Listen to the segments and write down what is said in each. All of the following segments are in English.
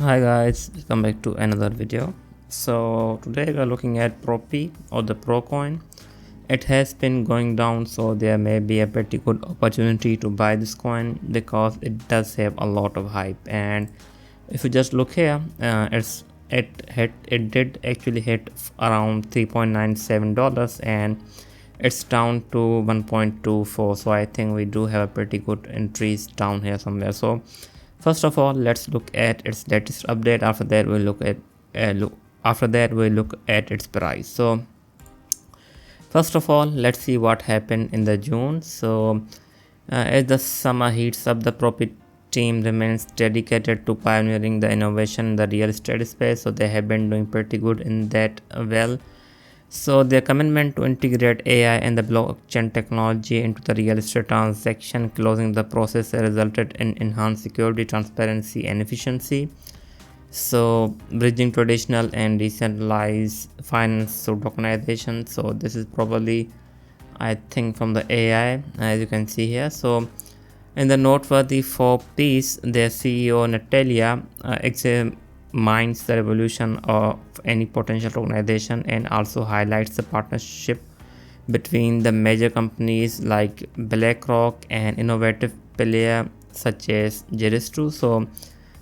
Hi guys, welcome back to another video. So today we are looking at Propy or the Pro coin. It has been going down, so there may be a pretty good opportunity to buy this coin because it does have a lot of hype. And if you just look here, it did actually hit around $3.97 and it's down to 1.24. So I think we do have a pretty good entries down here somewhere. So first of all, let's look at its latest update. After that we'll look at its price. So first of all, let's see what happened in the June. So as the summer heats up, the Propy team remains dedicated to pioneering the innovation in the real estate space. So they have been doing pretty good in that well. So their commitment to integrate AI and the blockchain technology into the real estate transaction closing the process resulted in enhanced security, transparency, and efficiency. So bridging traditional and decentralized finance through tokenization. So this is probably, I think, from the AI, as you can see here. So in the noteworthy for piece, their CEO Natalia examines the evolution of any potential tokenization and also highlights the partnership between the major companies like BlackRock and innovative player such as Jeristu. So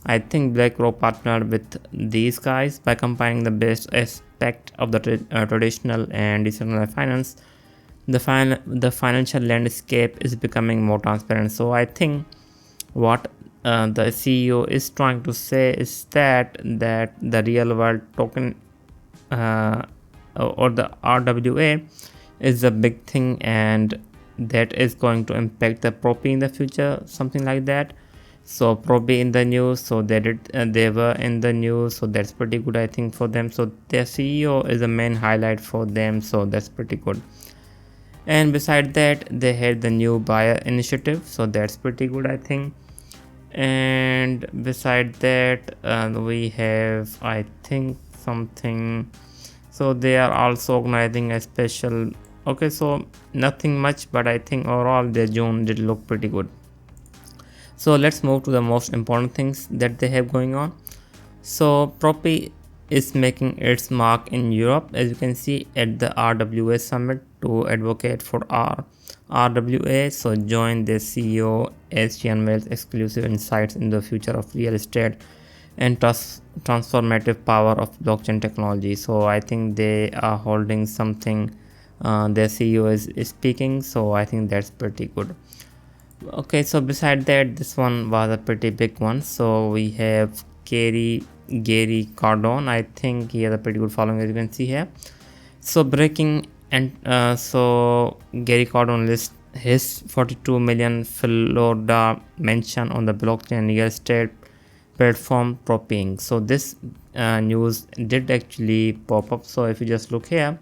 I think BlackRock partnered with these guys by combining the best aspect of the traditional and decentralized finance. The financial landscape is becoming more transparent. So I think what the CEO is trying to say is that the real world token or the RWA is a big thing, and that is going to impact the Propy in the future, something like that. So Propy in the news, so they were in the news, so that's pretty good, I think, for them. So their CEO is a main highlight for them, so that's pretty good. And beside that, they had the new buyer initiative, so that's pretty good, I think. And beside that, we have, I think, something. So they are also organizing a special. Okay, so nothing much, but I think overall their June did look pretty good. So let's move to the most important things that they have going on. So Propy is making its mark in Europe, as you can see at the RWA summit to advocate for RWA. So join the CEO as she unveils exclusive insights in the future of real estate and transformative power of blockchain technology. So I think they are holding something. Their CEO is speaking, so I think that's pretty good. Okay, so beside that, this one was a pretty big one. So we have Gary Cardone. I think he has a pretty good following, as you can see here. So breaking and so Gary Cardone lists his 42 million Florida mention on the blockchain real estate platform Propying. So this news did actually pop up. So if you just look here,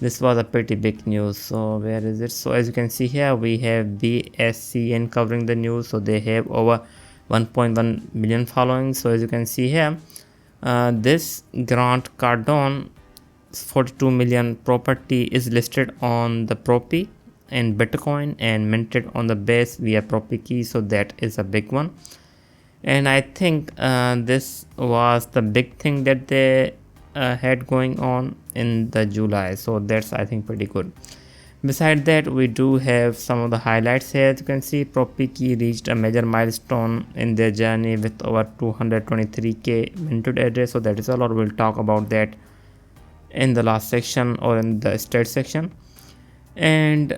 this was a pretty big news. So where is it? So as you can see here, we have BSCN covering the news. So they have over 1.1 million following. So as you can see here, this Grant Cardone 42 million property is listed on the Propy and Bitcoin and minted on the base via Propy key. So that is a big one. And I think this was the big thing that they had going on in the July. So that's, I think, pretty good. Beside that, we do have some of the highlights here. As you can see, Propy key reached a major milestone in their journey with over 223k minted address. So that is a lot. We'll talk about that in the last section or in the state section. And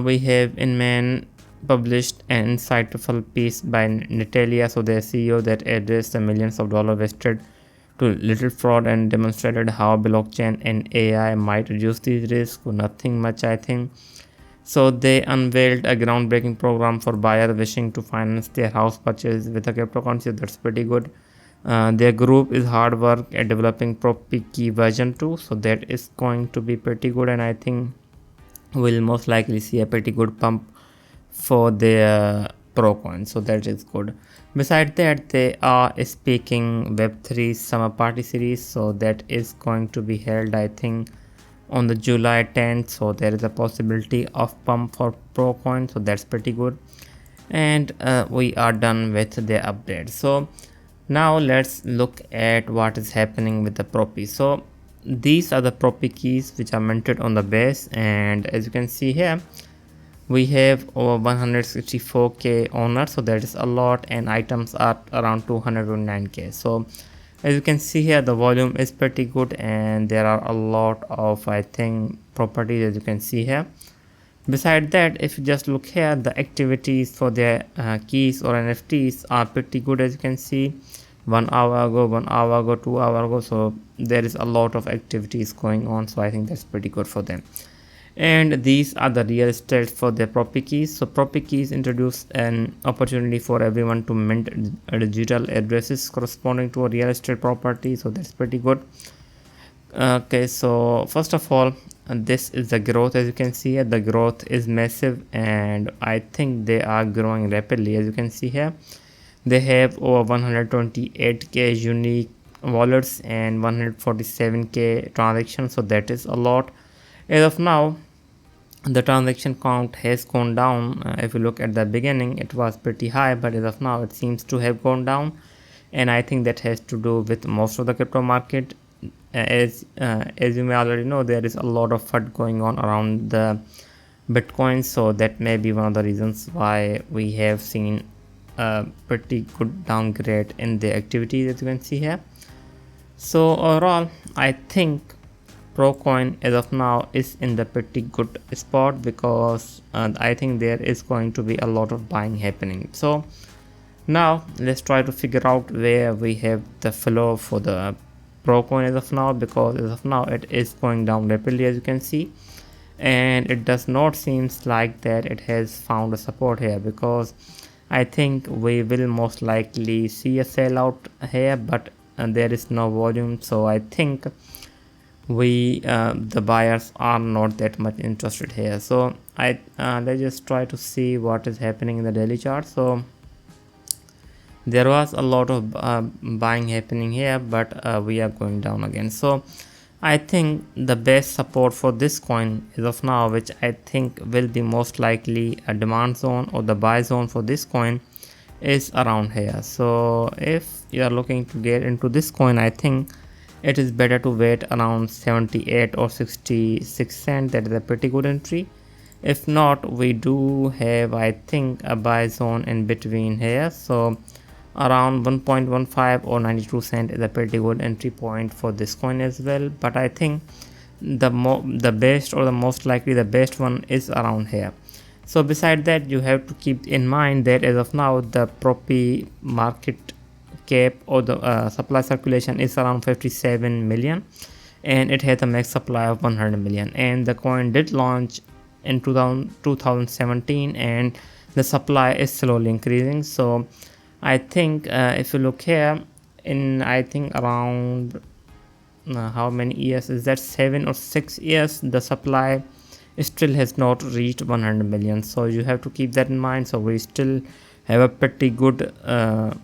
we have Inman published an insightful piece by Natalia, so their CEO, that addressed the millions of dollars wasted to little fraud and demonstrated how blockchain and AI might reduce these risks. Nothing much, I think. So they unveiled a groundbreaking program for buyers wishing to finance their house purchase with a cryptocurrency. That's pretty good. Their group is hard work at developing Propy key version 2, so that is going to be pretty good, and I think we'll most likely see a pretty good pump for their Pro coin, so that is good. Besides that, they are speaking Web3 summer party series, so that is going to be held, I think, on the July 10th. So there is a possibility of pump for Pro coin, so that's pretty good. And we are done with the update. So Now let's look at what is happening with the Propy. So these are the Propy keys which are minted on the base, and as you can see here, we have over 164k owners, so that is a lot, and items are around 209k. So as you can see here, the volume is pretty good, and there are a lot of, I think, properties as you can see here. Beside that, if you just look here, the activities for their keys or NFTs are pretty good, as you can see. 1 hour ago, 1 hour ago, 2 hour ago, so there is a lot of activities going on, so I think that's pretty good for them. And these are the real estate for their Propy keys. So Propy keys introduce an opportunity for everyone to mint digital addresses corresponding to a real estate property, so that's pretty good. Okay, so first of all, this is the growth. As you can see here, the growth is massive, and I think they are growing rapidly. As you can see here, they have over 128k unique wallets and 147k transactions, so that is a lot. As of now, the transaction count has gone down. If you look at the beginning, it was pretty high, but as of now it seems to have gone down, and I think that has to do with most of the crypto market. As you may already know, there is a lot of FUD going on around the Bitcoin, so that may be one of the reasons why we have seen a pretty good downgrade in the activities, as you can see here. So overall, I think Procoin as of now is in the pretty good spot, because I think there is going to be a lot of buying happening. So now let's try to figure out where we have the flow for the Procoin as of now, because as of now it is going down rapidly, as you can see, and it does not seems like that it has found a support here, because I think we will most likely see a sellout here, but there is no volume, so I think the buyers are not that much interested here. So let's just try to see what is happening in the daily chart. So there was a lot of buying happening here, but we are going down again. So I think the best support for this coin as of now, which I think will be most likely a demand zone or the buy zone for this coin, is around here. So if you are looking to get into this coin, I think it is better to wait around 78 or 66 cents. That is a pretty good entry. If not, we do have, I think, a buy zone in between here. So around 1.15 or 92 cent is a pretty good entry point for this coin as well. But I think the best, or the most likely the best one, is around here. So beside that, you have to keep in mind that as of now, the Propy market cap or the supply circulation is around 57 million, and it has a max supply of 100 million, and the coin did launch in 2017, and the supply is slowly increasing. So I think if you look here, in I think around how many years is that, 7 or 6 years, the supply still has not reached 100 million. So you have to keep that in mind. So we still have a pretty good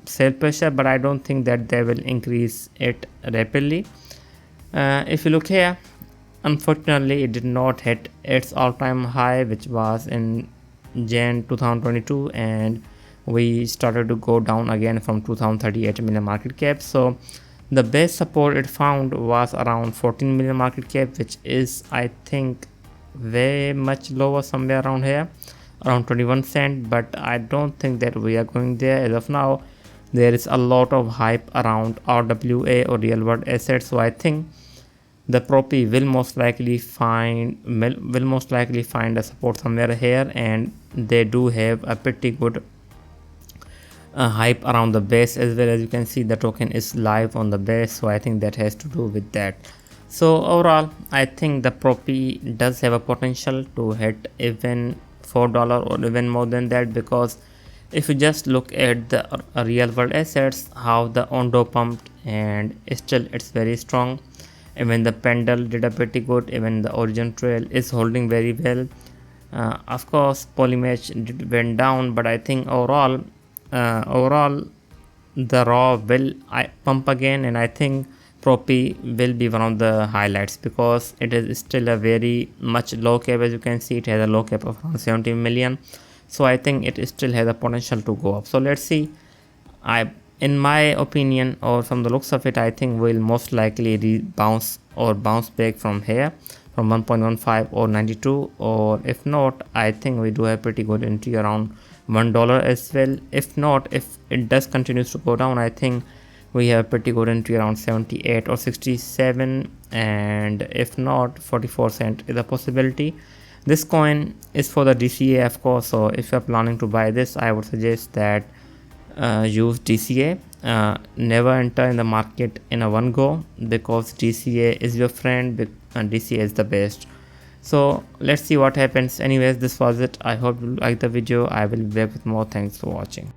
sale pressure, but I don't think that they will increase it rapidly. If you look here, unfortunately it did not hit its all-time high, which was in Jan 2022, and we started to go down again from 2038 million market cap. So the best support it found was around 14 million market cap, which is, I think, way much lower, somewhere around here, around 21 cent. But I don't think that we are going there as of now. There is a lot of hype around RWA or real world assets, so I think the Propy will most likely find a support somewhere here, and they do have a pretty good hype around the base as well. As you can see, the token is live on the base, so I think that has to do with that. So overall, I think the Propy does have a potential to hit even $4 or even more than that, because if you just look at the real world assets, how the Ondo pumped, and still it's very strong. Even the Pendle did a pretty good. Even the Origin Trail is holding very well. Of course, Polymatch went down, but I think overall the raw will pump again, and I think Propy will be one of the highlights, because it is still a very much low cap. As you can see, it has a low cap of around 70 million, so I think it still has a potential to go up. So let's see. I in my opinion, or from the looks of it, I think we'll most likely bounce back from here, from 1.15 or 92, or if not, I think we do have pretty good entry around $1 as well. If not, if it does continues to go down, I think we have pretty good entry around 78 or 67, and if not, 44 cent is a possibility. This coin is for the DCA, of course, so if you're planning to buy this, I would suggest that use DCA. Never enter in the market in a one go, because DCA is your friend and DCA is the best. So let's see what happens. Anyways, this was it. I hope you like the video. I will be back with more. Thanks for watching.